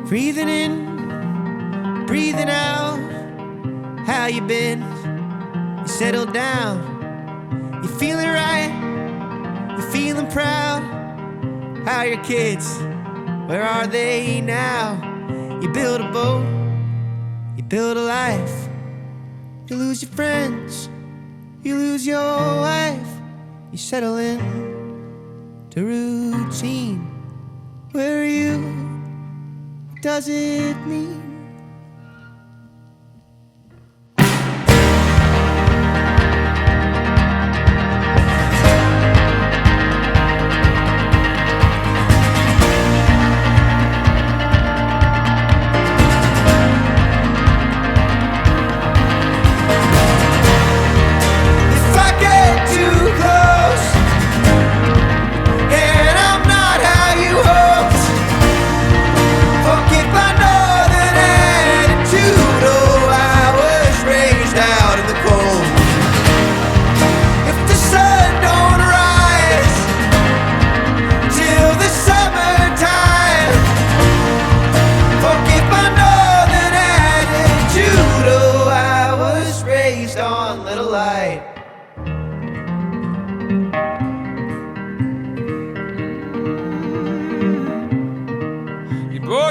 Breathing in, breathing out. How you been? You settled down. You feeling right? You feeling proud? How are your kids? Where are they now? You build a boat, you build a life. You lose your friends, you lose your wife. You settle in to routine. Where are you? What does it mean?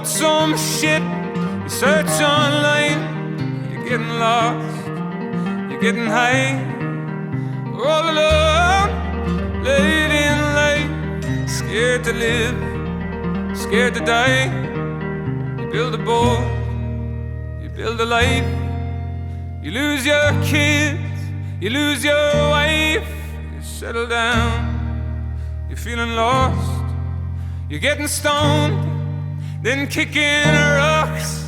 Some shit, you search online, you're getting lost, you're getting high, all alone, late in life, scared to live, scared to die. You build a boat, you build a life, you lose your kids, you lose your wife, you settle down, you're feeling lost, you're getting stoned, then kicking rocks.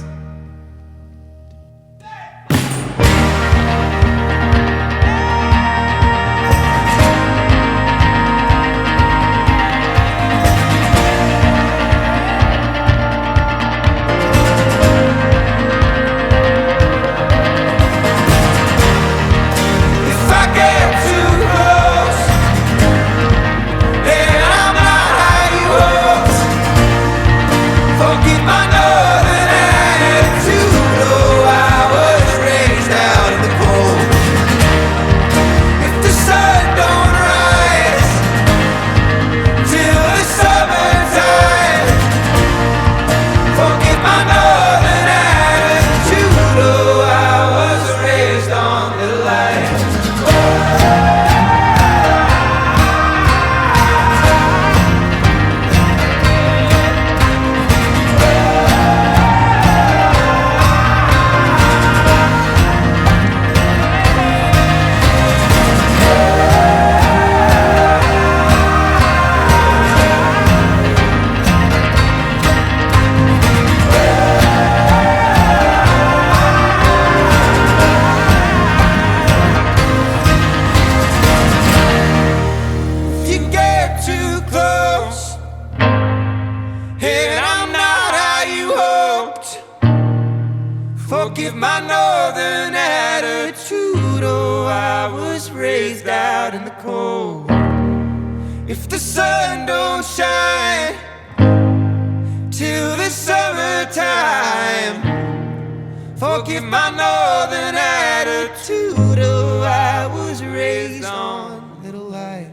Forgive my northern attitude. Oh, I was raised out in the cold. If the sun don't shine till the summertime, forgive my northern attitude. Oh, I was raised on little light.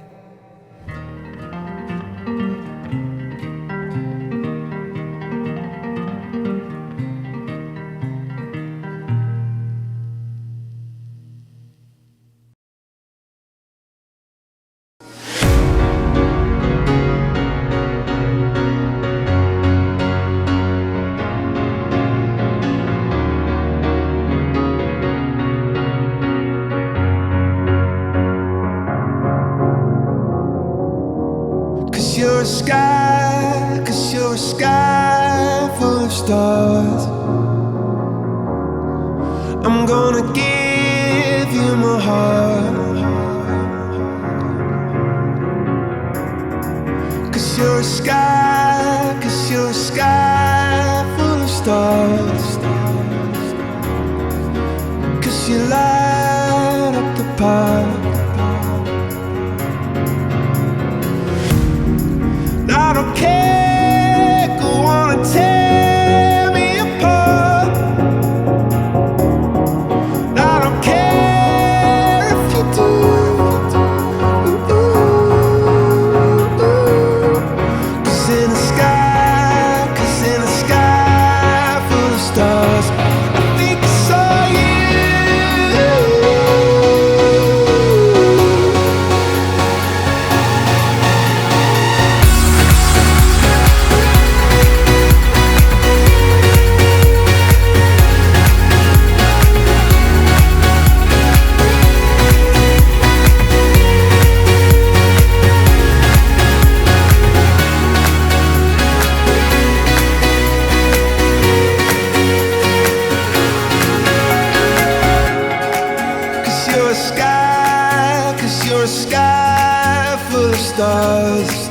Cause you're a sky full of stars. I'm gonna give you my heart. Cause you're a sky full of stars. Cause you light up the park. I don't care, go on and tear stars.